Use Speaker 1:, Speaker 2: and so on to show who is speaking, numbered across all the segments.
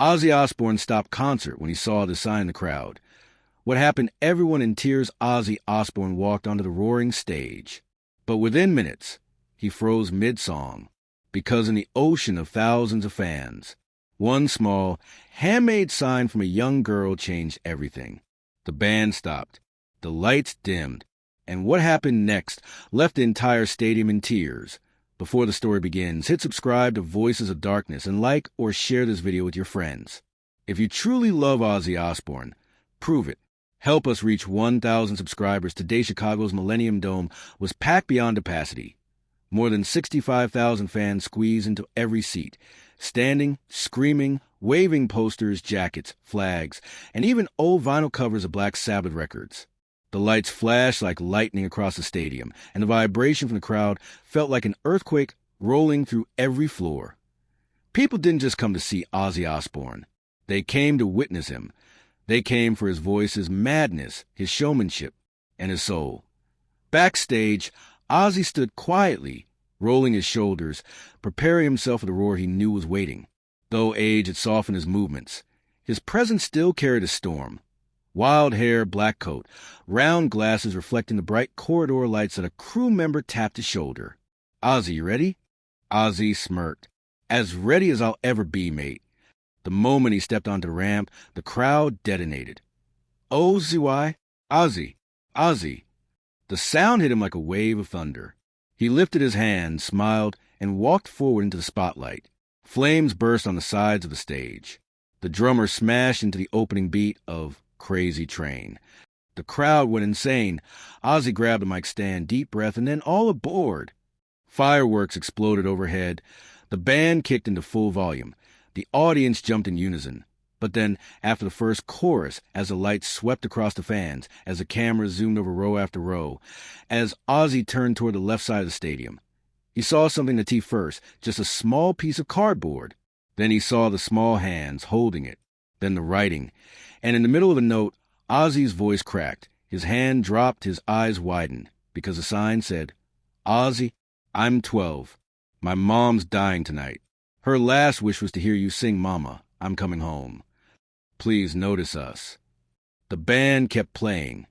Speaker 1: Ozzy Osbourne stopped concert when he saw the sign in the crowd. What happened? Everyone in tears. Ozzy Osbourne walked onto the roaring stage. But within minutes, he froze mid-song, because in the ocean of thousands of fans, one small, handmade sign from a young girl changed everything. The band stopped. The lights dimmed. And what happened next left the entire stadium in tears. Before the story begins, hit subscribe to Voices of Darkness and like or share this video with your friends. If you truly love Ozzy Osbourne, prove it. Help us reach 1,000 subscribers. Today, Chicago's Millennium Dome was packed beyond capacity. More than 65,000 fans squeezed into every seat, standing, screaming, waving posters, jackets, flags, and even old vinyl covers of Black Sabbath records. The lights flashed like lightning across the stadium, and the vibration from the crowd felt like an earthquake rolling through every floor. People didn't just come to see Ozzy Osbourne. They came to witness him. They came for his voice, his madness, his showmanship, and his soul. Backstage, Ozzy stood quietly, rolling his shoulders, preparing himself for the roar he knew was waiting. Though age had softened his movements, his presence still carried a storm. Wild hair, black coat, round glasses reflecting the bright corridor lights that a crew member tapped his shoulder. "Ozzy, you ready?" Ozzy smirked. "As ready as I'll ever be, mate." The moment he stepped onto the ramp, the crowd detonated. "Ozzy, Ozzy, Ozzy." The sound hit him like a wave of thunder. He lifted his hand, smiled, and walked forward into the spotlight. Flames burst on the sides of the stage. The drummer smashed into the opening beat of Crazy Train. The crowd went insane. Ozzy grabbed the mic stand, deep breath, and then all aboard. Fireworks exploded overhead. The band kicked into full volume. The audience jumped in unison. But then, after the first chorus, as the lights swept across the fans, as the camera zoomed over row after row, as Ozzy turned toward the left side of the stadium, he saw something to see first, just a small piece of cardboard. Then he saw the small hands holding it, then the writing, and in the middle of the note, Ozzy's voice cracked. His hand dropped, his eyes widened, because the sign said, "Ozzy, I'm 12. My mom's dying tonight. Her last wish was to hear you sing Mama, I'm Coming Home. Please notice us." The band kept playing.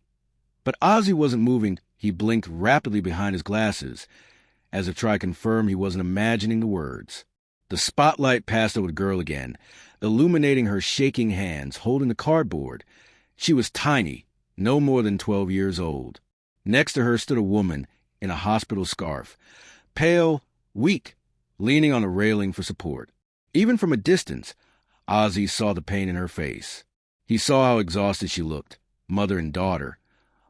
Speaker 1: But Ozzy wasn't moving. He blinked rapidly behind his glasses, as if trying to confirm he wasn't imagining the words. The spotlight passed over the girl again, illuminating her shaking hands, holding the cardboard. She was tiny, no more than 12 years old. Next to her stood a woman in a hospital scarf, pale, weak, leaning on a railing for support. Even from a distance, Ozzy saw the pain in her face. He saw how exhausted she looked, mother and daughter.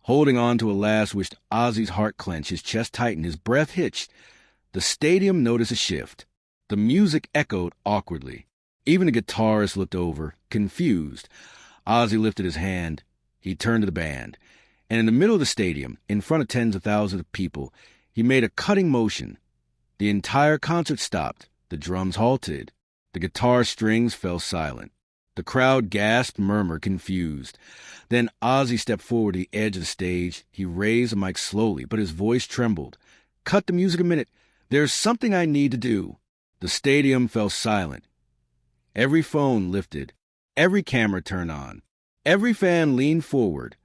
Speaker 1: Holding on to a last wish, Ozzy's heart clenched, his chest tightened, his breath hitched. The stadium noticed a shift. The music echoed awkwardly. Even the guitarist looked over, confused. Ozzy lifted his hand. He turned to the band. And in the middle of the stadium, in front of tens of thousands of people, he made a cutting motion. The entire concert stopped. The drums halted. The guitar strings fell silent. The crowd gasped, murmured, confused. Then Ozzy stepped forward to the edge of the stage. He raised the mic slowly, but his voice trembled. "Cut the music a minute. There's something I need to do." The stadium fell silent. Every phone lifted. Every camera turned on. Every fan leaned forward.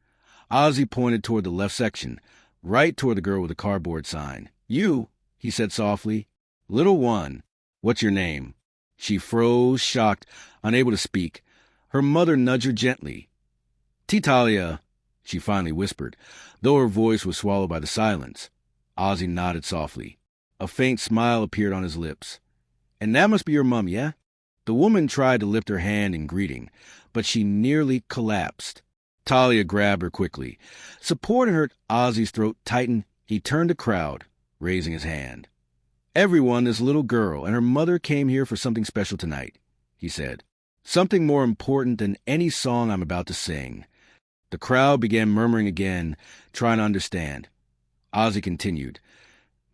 Speaker 1: Ozzy pointed toward the left section, right toward the girl with the cardboard sign. "You," he said softly. "Little one. What's your name?" She froze, shocked, unable to speak. Her mother nudged her gently. "Titalia," she finally whispered, though her voice was swallowed by the silence. Ozzy nodded softly. A faint smile appeared on his lips. "And that must be your mum, yeah?" The woman tried to lift her hand in greeting, but she nearly collapsed. Talia grabbed her quickly. Supporting her, Ozzy's throat tightened. He turned to the crowd, raising his hand. "Everyone, this little girl and her mother came here for something special tonight," he said. "Something more important than any song I'm about to sing." The crowd began murmuring again, trying to understand. Ozzy continued.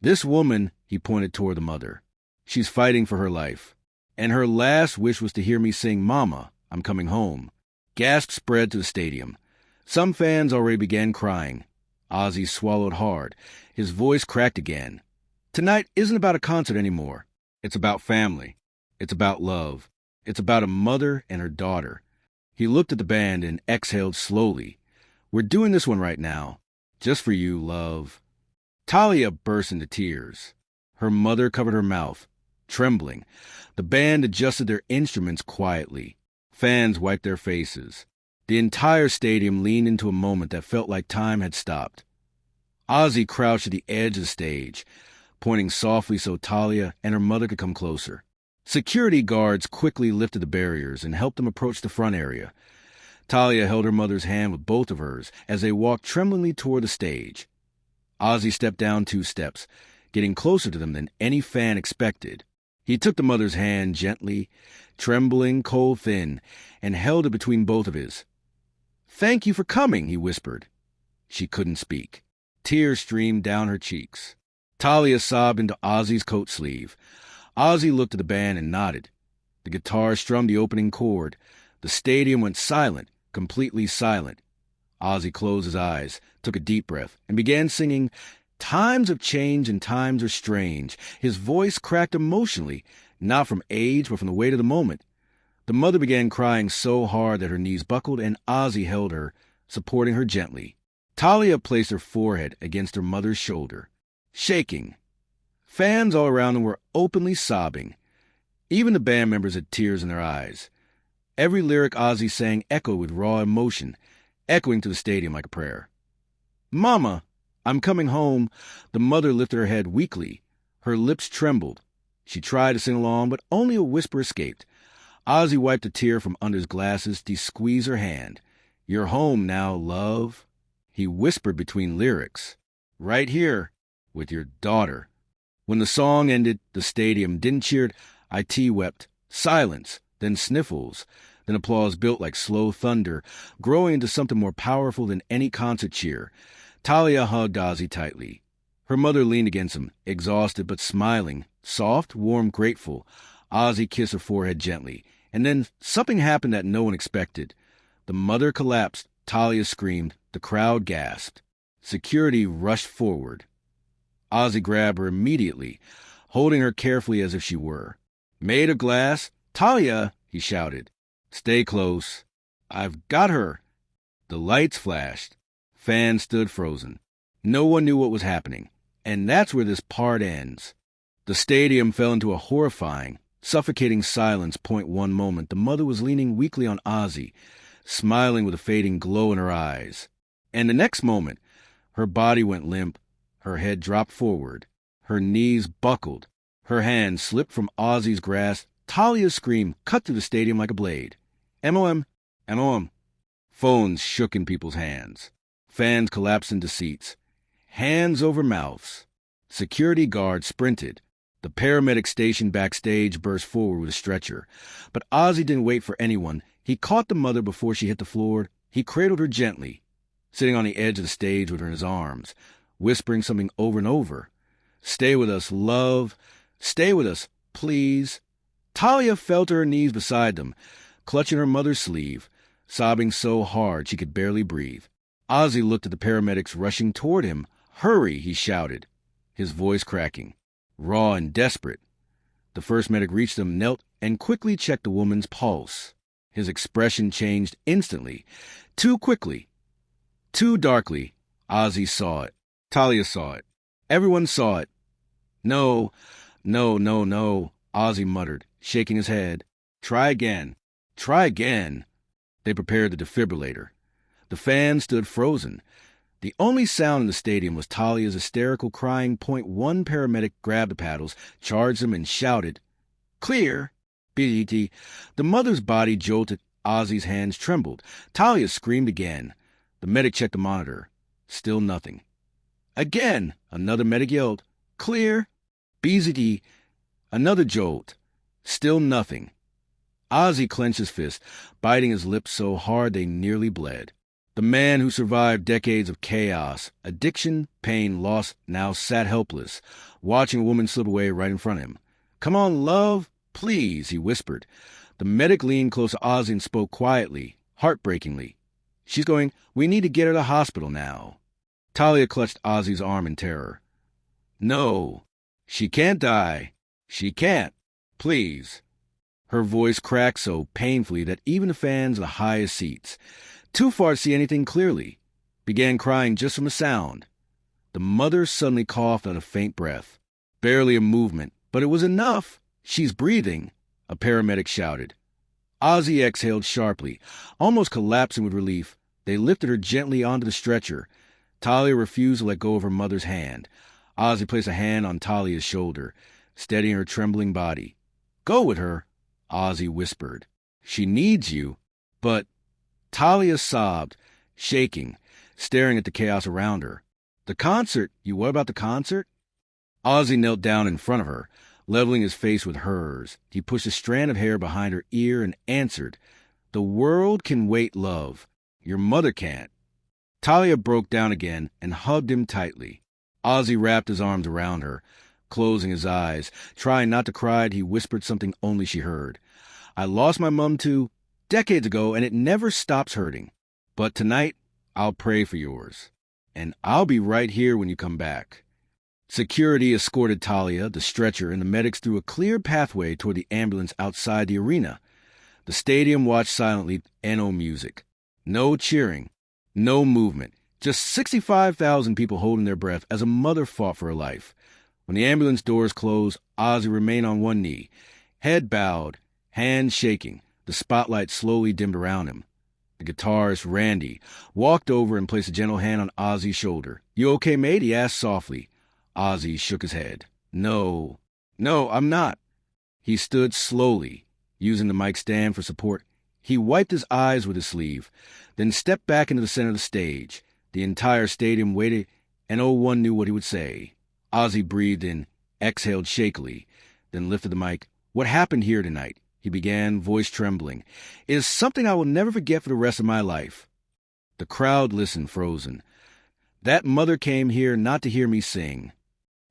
Speaker 1: "This woman," he pointed toward the mother, "she's fighting for her life. And her last wish was to hear me sing Mama, I'm Coming Home." Gasps spread to the stadium. Some fans already began crying. Ozzy swallowed hard. His voice cracked again. "Tonight isn't about a concert anymore. It's about family. It's about love. It's about a mother and her daughter. He looked at the band and exhaled slowly. We're doing this one right now. Just for you, love. Talia burst into tears. Her mother covered her mouth, trembling. The band adjusted their instruments quietly. Fans wiped their faces. The entire stadium leaned into a moment that felt like time had stopped. Ozzy crouched at the edge of the stage, pointing softly so Talia and her mother could come closer. Security guards quickly lifted the barriers and helped them approach the front area. Talia held her mother's hand with both of hers as they walked tremblingly toward the stage. Ozzy stepped down 2 steps, getting closer to them than any fan expected. He took the mother's hand gently, trembling, cold-thin, and held it between both of his. "Thank you for coming," he whispered. She couldn't speak. Tears streamed down her cheeks. Talia sobbed into Ozzy's coat sleeve. Ozzy looked at the band and nodded. The guitar strummed the opening chord. The stadium went silent, completely silent. Ozzy closed his eyes, took a deep breath, and began singing, "Times have changed and times are strange." His voice cracked emotionally, not from age, but from the weight of the moment. The mother began crying so hard that her knees buckled, and Ozzy held her, supporting her gently. Talia placed her forehead against her mother's shoulder, shaking. Fans all around them were openly sobbing. Even the band members had tears in their eyes. Every lyric Ozzy sang echoed with raw emotion, echoing to the stadium like a prayer. "Mama, I'm coming home." The mother lifted her head weakly. Her lips trembled. She tried to sing along, but only a whisper escaped. Ozzy wiped a tear from under his glasses to squeeze her hand. "You're home now, love." He whispered between lyrics. "Right here, with your daughter." When the song ended, the stadium didn't cheer. It wept. Silence, then sniffles, then applause built like slow thunder, growing into something more powerful than any concert cheer. Talia hugged Ozzy tightly. Her mother leaned against him, exhausted but smiling, soft, warm, grateful. Ozzy kissed her forehead gently, and then something happened that no one expected. The mother collapsed, Talia screamed, the crowd gasped. Security rushed forward. Ozzy grabbed her immediately, holding her carefully as if she were. "Made of glass? Talia!" he shouted. "Stay close. I've got her." The lights flashed. Fans stood frozen. No one knew what was happening. And that's where this part ends. The stadium fell into a horrifying, suffocating silence. One moment, the mother was leaning weakly on Ozzy, smiling with a fading glow in her eyes. And the next moment, her body went limp, her head dropped forward, her knees buckled, her hand slipped from Ozzy's grasp. Talia's scream cut through the stadium like a blade. "MOM! MOM!" Phones shook in people's hands. Fans collapsed into seats. Hands over mouths. Security guards sprinted. The paramedic station backstage burst forward with a stretcher. But Ozzy didn't wait for anyone. He caught the mother before she hit the floor. He cradled her gently, sitting on the edge of the stage with her in his arms, whispering something over and over. "Stay with us, love. Stay with us, please." Talia fell to her knees beside them, clutching her mother's sleeve, sobbing so hard she could barely breathe. Ozzy looked at the paramedics rushing toward him. "Hurry," he shouted, his voice cracking, raw and desperate. The first medic reached them, knelt, and quickly checked the woman's pulse. His expression changed instantly, too quickly, too darkly. Ozzy saw it. Talia saw it. Everyone saw it. "No, no, no, no," Ozzy muttered, shaking his head. "Try again. Try again." They prepared the defibrillator. The fans stood frozen. The only sound in the stadium was Talia's hysterical crying. One paramedic grabbed the paddles, charged them, and shouted, "Clear!" BDT. The mother's body jolted. Ozzy's hands trembled. Talia screamed again. The medic checked the monitor. Still nothing. Again, another medic yelled, "Clear!" BZT. Another jolt. Still nothing. Ozzy clenched his fist, biting his lips so hard they nearly bled. The man who survived decades of chaos, addiction, pain, loss, now sat helpless, watching a woman slip away right in front of him. "Come on, love, please," he whispered. The medic leaned close to Ozzy and spoke quietly, heartbreakingly. "She's going. We need to get her to the hospital now." Talia clutched Ozzy's arm in terror. "No, she can't die. She can't. Please." Her voice cracked so painfully that even the fans in the highest seats, too far to see anything clearly, began crying just from the sound. The mother suddenly coughed out a faint breath. Barely a movement, but it was enough. "She's breathing," a paramedic shouted. Ozzy exhaled sharply, almost collapsing with relief. They lifted her gently onto the stretcher. Talia refused to let go of her mother's hand. Ozzy placed a hand on Talia's shoulder, steadying her trembling body. "Go with her," Ozzy whispered. "She needs you." But Talia sobbed, shaking, staring at the chaos around her. "The concert? What about the concert?" Ozzy knelt down in front of her, leveling his face with hers. He pushed a strand of hair behind her ear and answered, "The world can wait, love. Your mother can't." Talia broke down again and hugged him tightly. Ozzy wrapped his arms around her, closing his eyes. Trying not to cry, he whispered something only she heard. "I lost my mom too, decades ago, and it never stops hurting. But tonight, I'll pray for yours. And I'll be right here when you come back." Security escorted Talia, the stretcher, and the medics through a clear pathway toward the ambulance outside the arena. The stadium watched silently, no music. No cheering. No movement. Just 65,000 people holding their breath as a mother fought for her life. When the ambulance doors closed, Ozzy remained on one knee, head bowed, hands shaking. The spotlight slowly dimmed around him. The guitarist, Randy, walked over and placed a gentle hand on Ozzy's shoulder. "You okay, mate?" he asked softly. Ozzy shook his head. No, I'm not." He stood slowly, using the mic stand for support. He wiped his eyes with his sleeve, then stepped back into the center of the stage. The entire stadium waited, and no one knew what he would say. Ozzy breathed in, exhaled shakily, then lifted the mic. "What happened here tonight?" he began, voice trembling. "It is something I will never forget for the rest of my life." The crowd listened, frozen. That mother came here not to hear me sing.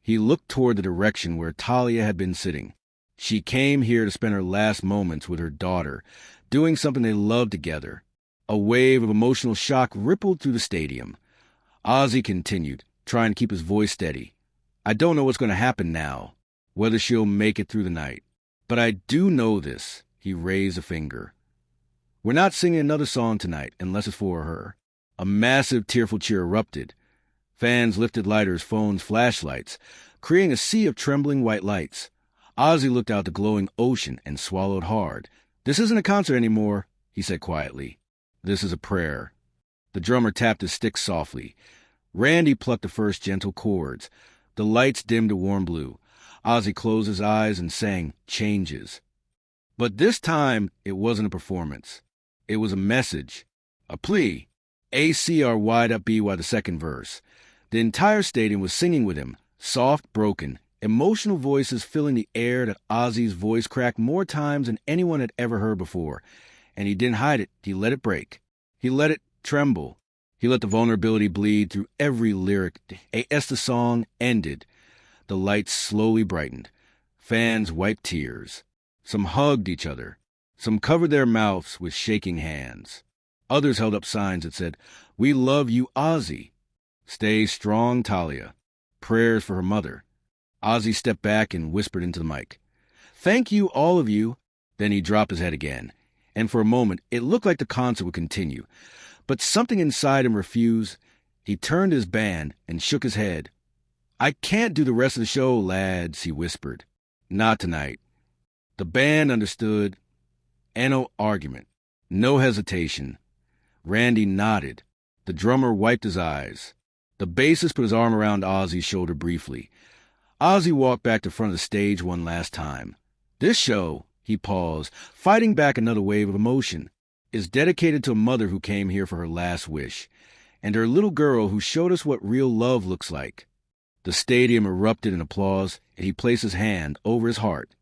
Speaker 1: He looked toward the direction where Talia had been sitting. She came here to spend her last moments with her daughter, doing something they loved together. A wave of emotional shock rippled through the stadium. Ozzy continued, trying to keep his voice steady. "I don't know what's going to happen now, whether she'll make it through the night. But I do know this." He raised a finger. "We're not singing another song tonight unless it's for her." A massive tearful cheer erupted. Fans lifted lighters, phones, flashlights, creating a sea of trembling white lights. Ozzy looked out the glowing ocean and swallowed hard. "This isn't a concert anymore," he said quietly. "This is a prayer." The drummer tapped his stick softly. Randy plucked the first gentle chords. The lights dimmed to warm blue. Ozzy closed his eyes and sang "Changes." But this time, it wasn't a performance. It was a message, a plea. ACR wide up B by the second verse. The entire stadium was singing with him, soft, broken, emotional voices filling the air that Ozzy's voice cracked more times than anyone had ever heard before. And he didn't hide it. He let it break. He let it tremble. He let the vulnerability bleed through every lyric. As the song ended, the lights slowly brightened. Fans wiped tears. Some hugged each other. Some covered their mouths with shaking hands. Others held up signs that said, "We love you, Ozzy." "Stay strong, Talia." Prayers for her mother. Ozzy stepped back and whispered into the mic. "Thank you, all of you." Then he dropped his head again. And for a moment, it looked like the concert would continue. But something inside him refused. He turned to his band and shook his head. "I can't do the rest of the show, lads," he whispered. "Not tonight." The band understood. And no argument. No hesitation. Randy nodded. The drummer wiped his eyes. The bassist put his arm around Ozzy's shoulder briefly. Ozzy walked back to front of the stage one last time. "This show," he paused, fighting back another wave of emotion, "is dedicated to a mother who came here for her last wish, and her little girl who showed us what real love looks like." The stadium erupted in applause, and he placed his hand over his heart.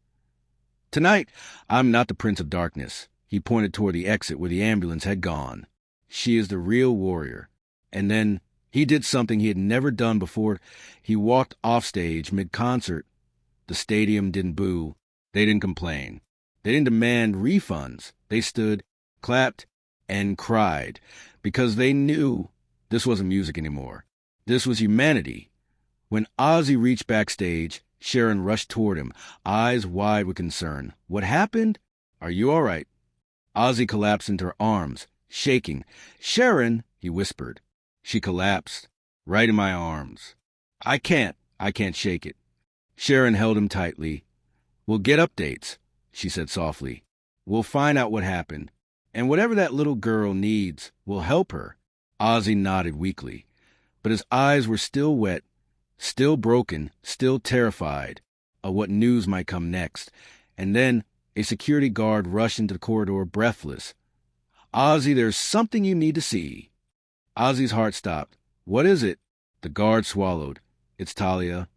Speaker 1: "Tonight, I'm not the Prince of Darkness." He pointed toward the exit where the ambulance had gone. "She is the real warrior." And then he did something he had never done before. He walked off stage mid-concert. The stadium didn't boo. They didn't complain. They didn't demand refunds. They stood, clapped, and cried because they knew this wasn't music anymore. This was humanity. When Ozzy reached backstage, Sharon rushed toward him, eyes wide with concern. "What happened?" Are you all right? Ozzy collapsed into her arms, shaking. Sharon, he whispered. She collapsed, right in my arms. I can't shake it. Sharon held him tightly. We'll get updates, she said softly. We'll find out what happened. And whatever that little girl needs, we'll help her. Ozzy nodded weakly, but his eyes were still wet, still broken, still terrified of what news might come next. And then a security guard rushed into the corridor, breathless. Ozzy, there's something you need to see. Ozzy's heart stopped. What is it? The guard swallowed. It's Talia.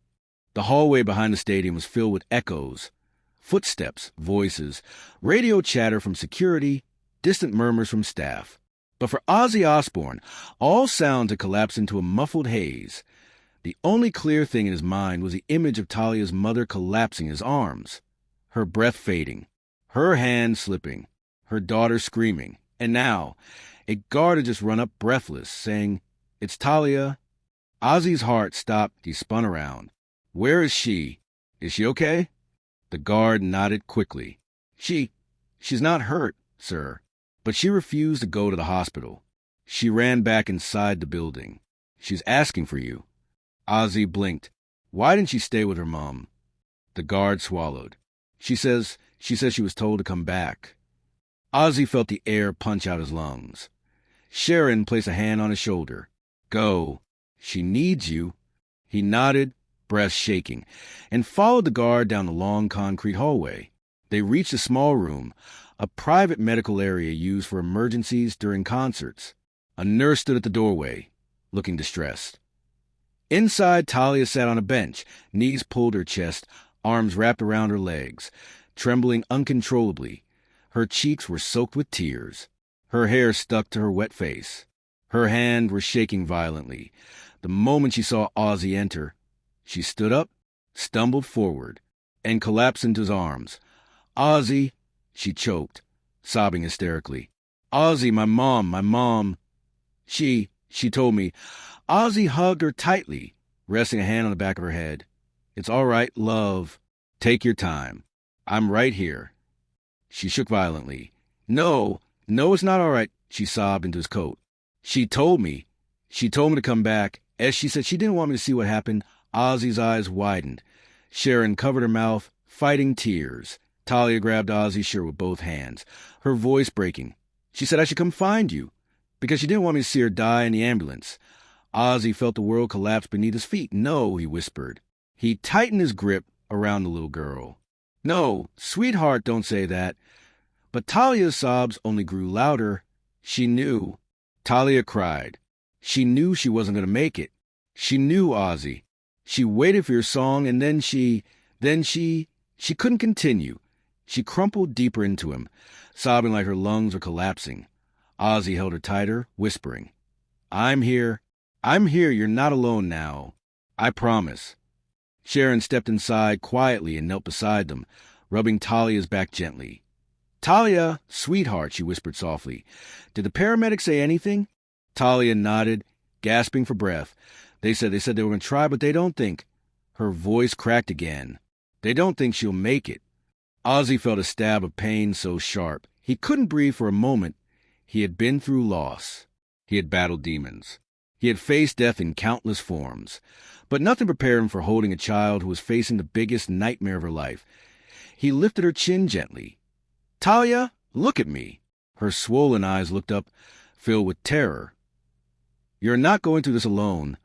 Speaker 1: The hallway behind the stadium was filled with echoes. Footsteps, voices, radio chatter from security, distant murmurs from staff. But for Ozzy Osbourne, all sounds had collapsed into a muffled haze. The only clear thing in his mind was the image of Talia's mother collapsing in his arms, her breath fading, her hand slipping, her daughter screaming. And now, a guard had just run up breathless, saying, It's Talia. Ozzy's heart stopped. He spun around. Where is she? Is she okay? The guard nodded quickly. She's not hurt, sir. But she refused to go to the hospital. She ran back inside the building. She's asking for you. Ozzy blinked. Why didn't she stay with her mom? The guard swallowed. She says she was told to come back. Ozzy felt the air punch out his lungs. Sharon placed a hand on his shoulder. Go. She needs you. He nodded, breath shaking, and followed the guard down the long concrete hallway. They reached a small room, a private medical area used for emergencies during concerts. A nurse stood at the doorway, looking distressed. Inside, Talia sat on a bench, knees pulled her chest, arms wrapped around her legs, trembling uncontrollably. Her cheeks were soaked with tears. Her hair stuck to her wet face. Her hands were shaking violently. The moment she saw Ozzy enter, she stood up, stumbled forward, and collapsed into his arms. Ozzy, she choked, sobbing hysterically. Ozzy, my mom. She told me. Ozzy hugged her tightly, resting a hand on the back of her head. It's all right, love. Take your time. I'm right here. She shook violently. No, it's not all right, she sobbed into his coat. She told me to come back. As she said she didn't want me to see what happened, Ozzy's eyes widened. Sharon covered her mouth, fighting tears. Talia grabbed Ozzy's shirt with both hands, her voice breaking. She said I should come find you, because she didn't want me to see her die in the ambulance. Ozzy felt the world collapse beneath his feet. No, he whispered. He tightened his grip around the little girl. No, sweetheart, don't say that. But Talia's sobs only grew louder. She knew. Talia cried. She knew she wasn't going to make it. She knew, Ozzy. She waited for your song, and then she couldn't continue. She crumpled deeper into him, sobbing like her lungs were collapsing. Ozzy held her tighter, whispering, I'm here. You're not alone now. I promise. Sharon stepped inside quietly and knelt beside them, rubbing Talia's back gently. Talia, sweetheart, she whispered softly. Did the paramedics say anything? Talia nodded, gasping for breath. They said they were going to try, but they don't think. Her voice cracked again. They don't think she'll make it. Ozzy felt a stab of pain so sharp. He couldn't breathe for a moment. He had been through loss. He had battled demons. He had faced death in countless forms. But nothing prepared him for holding a child who was facing the biggest nightmare of her life. He lifted her chin gently. Talia, look at me. Her swollen eyes looked up, filled with terror. You're not going through this alone,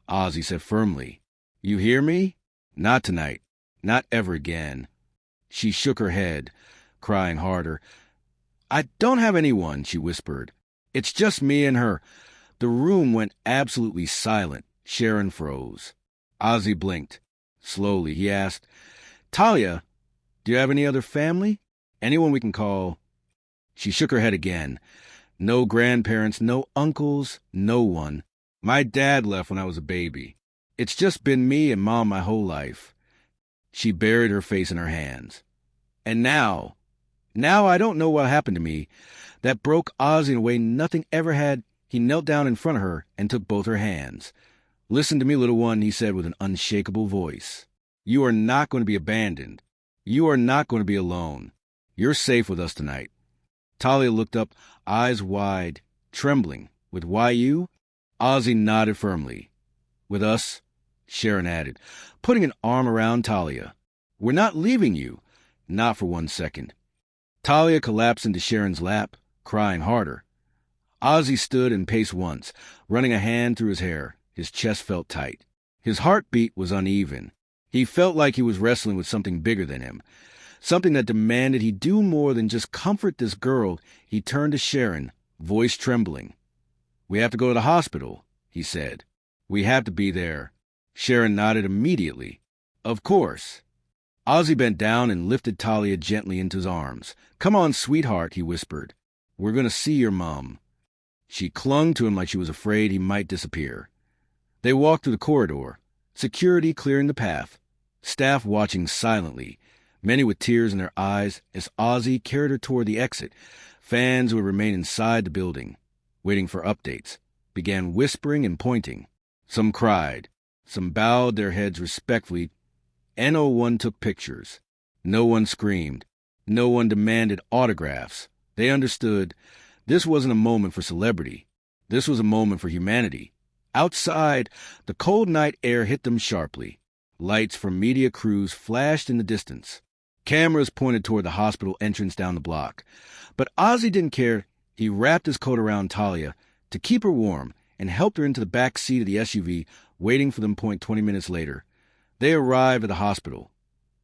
Speaker 1: Ozzy said firmly. You hear me? Not tonight. Not ever again. She shook her head, crying harder. I don't have anyone, she whispered. It's just me and her. The room went absolutely silent. Sharon froze. Ozzy blinked. Slowly, he asked, Talia, do you have any other family? Anyone we can call? She shook her head again. No grandparents, no uncles, no one. My dad left when I was a baby. It's just been me and Mom my whole life. She buried her face in her hands. And now I don't know what happened to me. That broke Ozzy in a way nothing ever had. He knelt down in front of her and took both her hands. Listen to me, little one, he said with an unshakable voice. You are not going to be abandoned. You are not going to be alone. You're safe with us tonight." Talia looked up, eyes wide, trembling. "With YU?" Ozzy nodded firmly. "With us," Sharon added, putting an arm around Talia. "We're not leaving you." Not for 1 second. Talia collapsed into Sharon's lap, crying harder. Ozzy stood and paced once, running a hand through his hair. His chest felt tight. His heartbeat was uneven. He felt like he was wrestling with something bigger than him, something that demanded he do more than just comfort this girl. He turned to Sharon, voice trembling. "We have to go to the hospital," he said. "We have to be there." Sharon nodded immediately. "Of course." Ozzy bent down and lifted Talia gently into his arms. "Come on, sweetheart," he whispered. "We're going to see your mom." She clung to him like she was afraid he might disappear. They walked through the corridor, security clearing the path, staff watching silently, many with tears in their eyes as Ozzy carried her toward the exit. Fans who had remained inside the building, waiting for updates, began whispering and pointing. Some cried. Some bowed their heads respectfully. No one took pictures. No one screamed. No one demanded autographs. They understood this wasn't a moment for celebrity. This was a moment for humanity. Outside, the cold night air hit them sharply. Lights from media crews flashed in the distance. Cameras pointed toward the hospital entrance down the block. But Ozzy didn't care. He wrapped his coat around Talia to keep her warm and helped her into the back seat of the SUV, waiting for them 20 minutes later. They arrived at the hospital.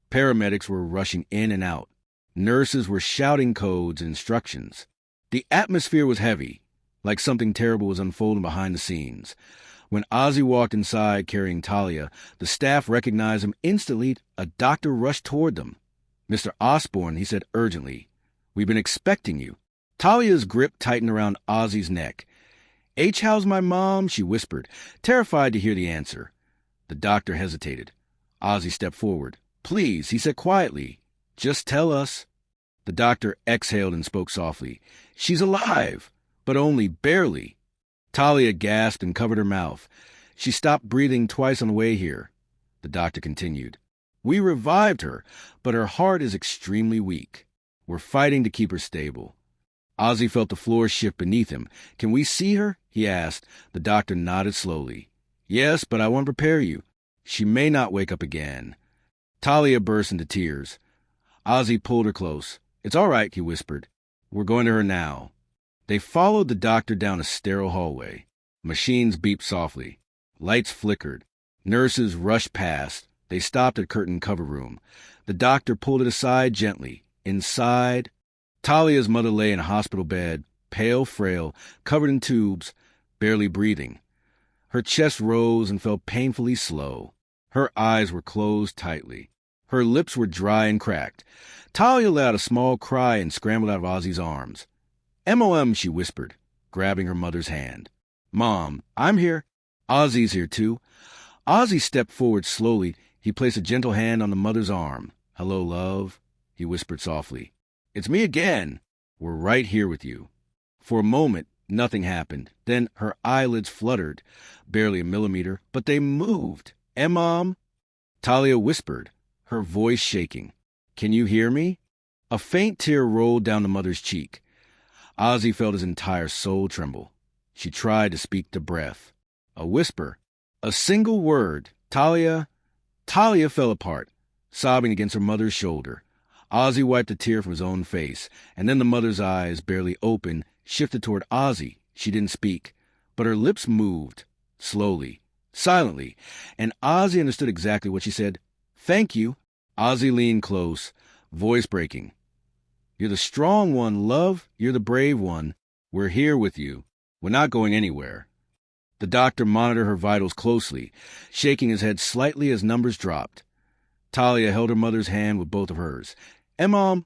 Speaker 1: Paramedics were rushing in and out. Nurses were shouting codes and instructions. The atmosphere was heavy, like something terrible was unfolding behind the scenes. When Ozzy walked inside carrying Talia, the staff recognized him instantly. A doctor rushed toward them. "Mr. Osbourne," he said urgently, "we've been expecting you." Talia's grip tightened around Ozzy's neck. "How's my mom?" she whispered, terrified to hear the answer. The doctor hesitated. Ozzy stepped forward. "Please," he said quietly, "just tell us." The doctor exhaled and spoke softly. "She's alive, but only barely." Talia gasped and covered her mouth. She stopped breathing twice on the way here. The doctor continued. "We revived her, but her heart is extremely weak. We're fighting to keep her stable." Ozzy felt the floor shift beneath him. "Can we see her?" he asked. The doctor nodded slowly. "Yes, but I want to prepare you. She may not wake up again." Talia burst into tears. Ozzy pulled her close. "It's all right," he whispered. "We're going to her now." They followed the doctor down a sterile hallway. Machines beeped softly. Lights flickered. Nurses rushed past. They stopped at a curtained cover room. The doctor pulled it aside gently. Inside, Talia's mother lay in a hospital bed, pale, frail, covered in tubes, barely breathing. Her chest rose and fell painfully slow. Her eyes were closed tightly. Her lips were dry and cracked. Talia let out a small cry and scrambled out of Ozzy's arms. "MOM," she whispered, grabbing her mother's hand. "Mom, I'm here." "Ozzy's here, too." Ozzy stepped forward slowly. He placed a gentle hand on the mother's arm. "Hello, love," he whispered softly. "It's me again. We're right here with you." For a moment, nothing happened. Then her eyelids fluttered, barely a millimeter, but they moved. "Mom?" Talia whispered, her voice shaking. "Can you hear me?" A faint tear rolled down the mother's cheek. Ozzy felt his entire soul tremble. She tried to speak to breath. A whisper. A single word. "Talia." Talia fell apart, sobbing against her mother's shoulder. Ozzy wiped a tear from his own face, and then the mother's eyes, barely open, shifted toward Ozzy. She didn't speak, but her lips moved, slowly, silently, and Ozzy understood exactly what she said. "Thank you." Ozzy leaned close, voice breaking. "You're the strong one, love. You're the brave one. We're here with you. We're not going anywhere." The doctor monitored her vitals closely, shaking his head slightly as numbers dropped. Talia held her mother's hand with both of hers. "Mom,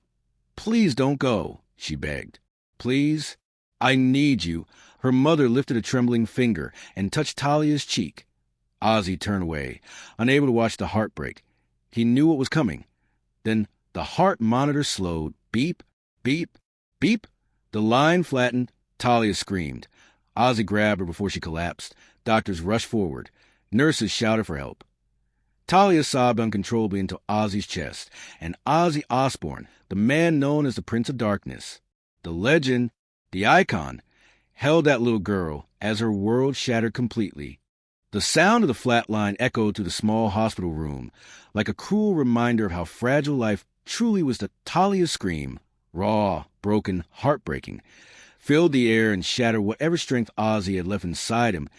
Speaker 1: please don't go," she begged. "Please? I need you." Her mother lifted a trembling finger and touched Talia's cheek. Ozzy turned away, unable to watch the heartbreak. He knew what was coming. Then the heart monitor slowed. Beep, beep, beep. The line flattened. Talia screamed. Ozzy grabbed her before she collapsed. Doctors rushed forward. Nurses shouted for help. Talia sobbed uncontrollably into Ozzy's chest, and Ozzy Osbourne, the man known as the Prince of Darkness, the legend, the icon, held that little girl as her world shattered completely. The sound of the flat line echoed through the small hospital room, like a cruel reminder of how fragile life truly was. Talia's scream, raw, broken, heartbreaking, filled the air and shattered whatever strength Ozzy had left inside him.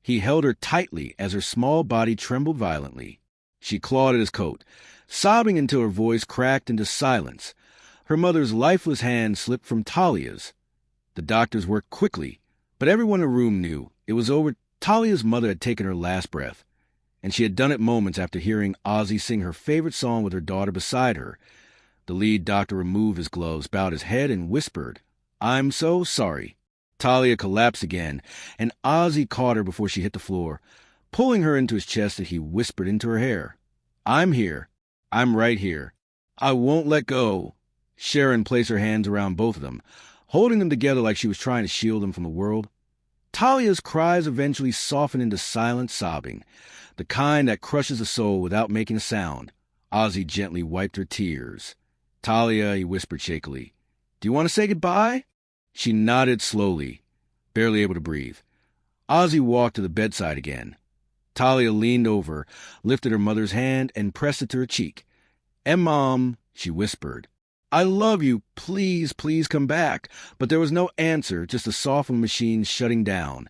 Speaker 1: He held her tightly as her small body trembled violently. She clawed at his coat, sobbing until her voice cracked into silence. Her mother's lifeless hand slipped from Talia's. The doctors worked quickly, but everyone in the room knew it was over. Talia's mother had taken her last breath, and she had done it moments after hearing Ozzy sing her favorite song with her daughter beside her. The lead doctor removed his gloves, bowed his head, and whispered, "I'm so sorry." Talia collapsed again, and Ozzy caught her before she hit the floor. Pulling her into his chest, he whispered into her hair, "I'm here. I'm right here. I won't let go." Sharon placed her hands around both of them, holding them together like she was trying to shield them from the world. Talia's cries eventually softened into silent sobbing, the kind that crushes the soul without making a sound. Ozzy gently wiped her tears. "Talia," he whispered shakily, "do you want to say goodbye?" She nodded slowly, barely able to breathe. Ozzy walked to the bedside again. Talia leaned over, lifted her mother's hand, and pressed it to her cheek. "And Mom," she whispered, "I love you. Please, please come back." But there was no answer, just the soft of a machine shutting down.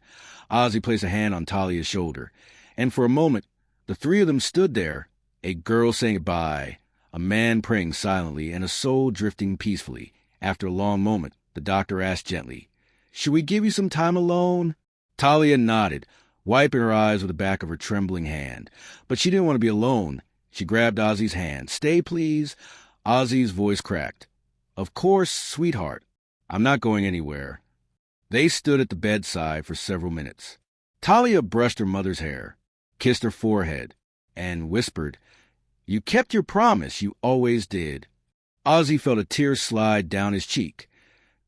Speaker 1: Ozzy placed a hand on Talia's shoulder, and for a moment, the three of them stood there, a girl saying goodbye, a man praying silently, and a soul drifting peacefully. After a long moment, the doctor asked gently, "Should we give you some time alone?" Talia nodded, wiping her eyes with the back of her trembling hand. But she didn't want to be alone. She grabbed Ozzy's hand. "Stay, please." Ozzy's voice cracked. "Of course, sweetheart. I'm not going anywhere." They stood at the bedside for several minutes. Talia brushed her mother's hair, kissed her forehead, and whispered, "You kept your promise. You always did." Ozzy felt a tear slide down his cheek.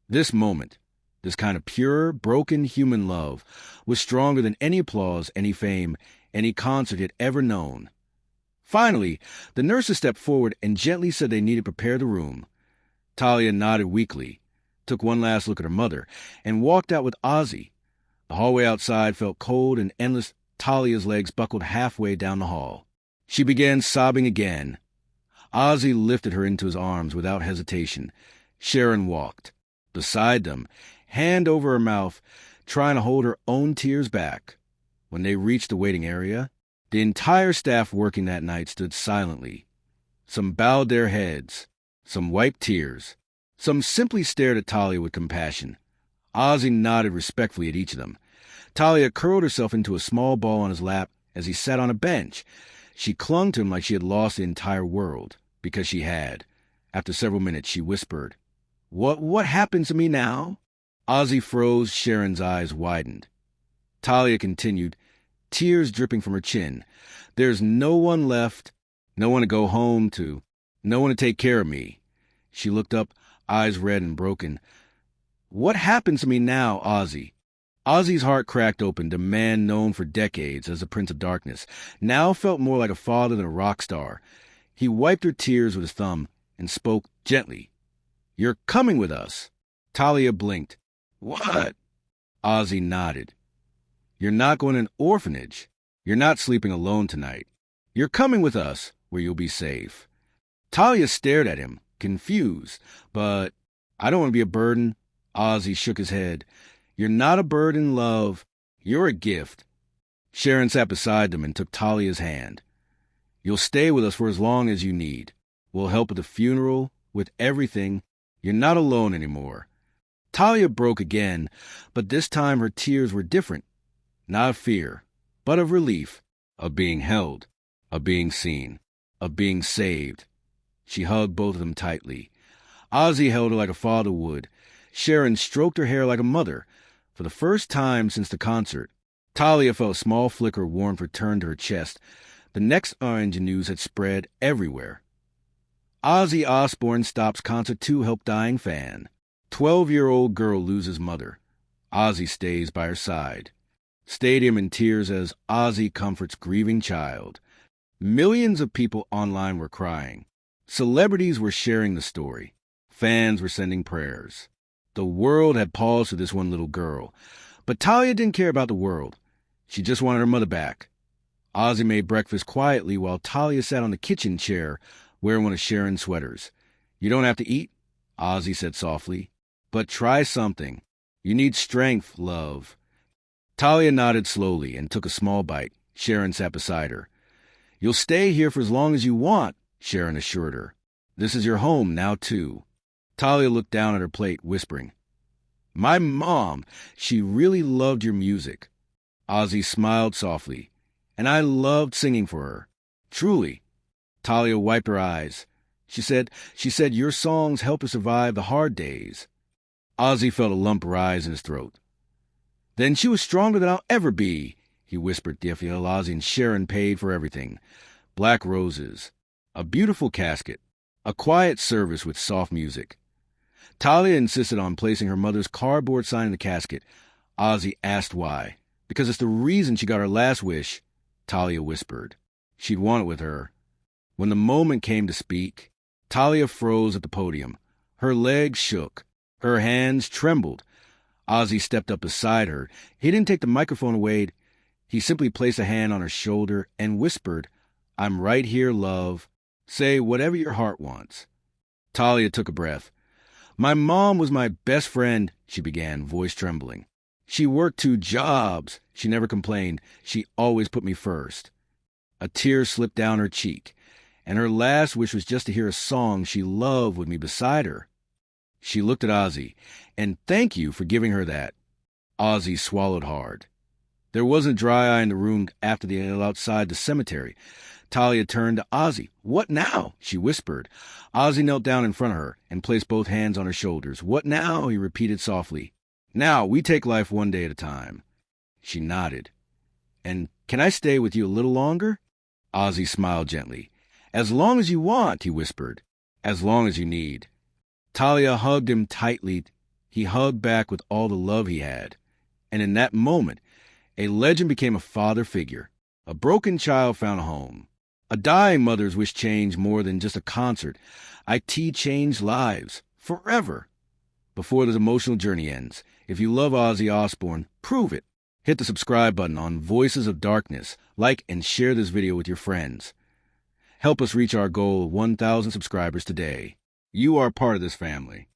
Speaker 1: This moment, this kind of pure, broken human love, was stronger than any applause, any fame, any concert he had ever known. Finally, the nurses stepped forward and gently said they needed to prepare the room. Talia nodded weakly, took one last look at her mother, and walked out with Ozzy. The hallway outside felt cold and endless. Talia's legs buckled halfway down the hall. She began sobbing again. Ozzy lifted her into his arms without hesitation. Sharon walked beside them, hand over her mouth, trying to hold her own tears back. When they reached the waiting area, the entire staff working that night stood silently. Some bowed their heads, some wiped tears, some simply stared at Talia with compassion. Ozzy nodded respectfully at each of them. Talia curled herself into a small ball on his lap as he sat on a bench. She clung to him like she had lost the entire world, because she had. After several minutes, she whispered, What happens to me now?" Ozzy froze. Sharon's eyes widened. Talia continued, tears dripping from her chin. "There's no one left, no one to go home to, no one to take care of me." She looked up, eyes red and broken. "What happens to me now, Ozzy?" Ozzy's heart cracked open. The man known for decades as the Prince of Darkness now felt more like a father than a rock star. He wiped her tears with his thumb and spoke gently. "You're coming with us." Talia blinked. "What?" Ozzy nodded. "You're not going to an orphanage. You're not sleeping alone tonight. You're coming with us, where you'll be safe." Talia stared at him, confused. "But I don't want to be a burden." Ozzy shook his head. "You're not a burden, love. You're a gift." Sharon sat beside them and took Talia's hand. "You'll stay with us for as long as you need. We'll help with the funeral, with everything. You're not alone anymore." Talia broke again, but this time her tears were different. Not of fear, but of relief, of being held, of being seen, of being saved. She hugged both of them tightly. Ozzy held her like a father would. Sharon stroked her hair like a mother. For the first time since the concert, Talia felt a small flicker of warmth return to her chest. The next orange news had spread everywhere. Ozzy Osbourne stops concert to help dying fan. 12-year-old girl loses mother. Ozzy stays by her side. Stadium in tears as Ozzy comforts grieving child. Millions of people online were crying. Celebrities were sharing the story. Fans were sending prayers. The world had paused for this one little girl. But Talia didn't care about the world. She just wanted her mother back. Ozzy made breakfast quietly while Talia sat on the kitchen chair wearing one of Sharon's sweaters. "You don't have to eat," Ozzy said softly, "but try something. You need strength, love." Talia nodded slowly and took a small bite. Sharon sat beside her. "You'll stay here for as long as you want," Sharon assured her. "This is your home now, too." Talia looked down at her plate, whispering, "My mom, she really loved your music." Ozzy smiled softly. "And I loved singing for her. Truly." Talia wiped her eyes. She said, "Your songs help her survive the hard days." Ozzy felt a lump rise in his throat. "Then she was stronger than I'll ever be," he whispered tearfully. Ozzy and Sharon paid for everything. Black roses, a beautiful casket, a quiet service with soft music. Talia insisted on placing her mother's cardboard sign in the casket. Ozzy asked why. "Because it's the reason she got her last wish," Talia whispered. "She'd want it with her." When the moment came to speak, Talia froze at the podium. Her legs shook. Her hands trembled. Ozzy stepped up beside her. He didn't take the microphone away. He simply placed a hand on her shoulder and whispered, "I'm right here, love. Say whatever your heart wants." Talia took a breath. "My mom was my best friend," she began, voice trembling. "She worked 2 jobs. She never complained. She always put me first." A tear slipped down her cheek, and her last wish was just to hear a song she loved with me beside her. She looked at Ozzy, "And thank you for giving her that." Ozzy swallowed hard. There wasn't a dry eye in the room after the outside the cemetery. Talia turned to Ozzy. "What now?" she whispered. Ozzy knelt down in front of her and placed both hands on her shoulders. "What now?" he repeated softly. "Now, we take life one day at a time." She nodded. "And can I stay with you a little longer?" Ozzy smiled gently. "As long as you want," he whispered. "As long as you need." Talia hugged him tightly. He hugged back with all the love he had. And in that moment, a legend became a father figure. A broken child found a home. A dying mother's wish changed more than just a concert. IT changed lives. Forever. Before this emotional journey ends, if you love Ozzy Osbourne, prove it. Hit the subscribe button on Voices of Darkness. Like and share this video with your friends. Help us reach our goal of 1,000 subscribers today. You are part of this family.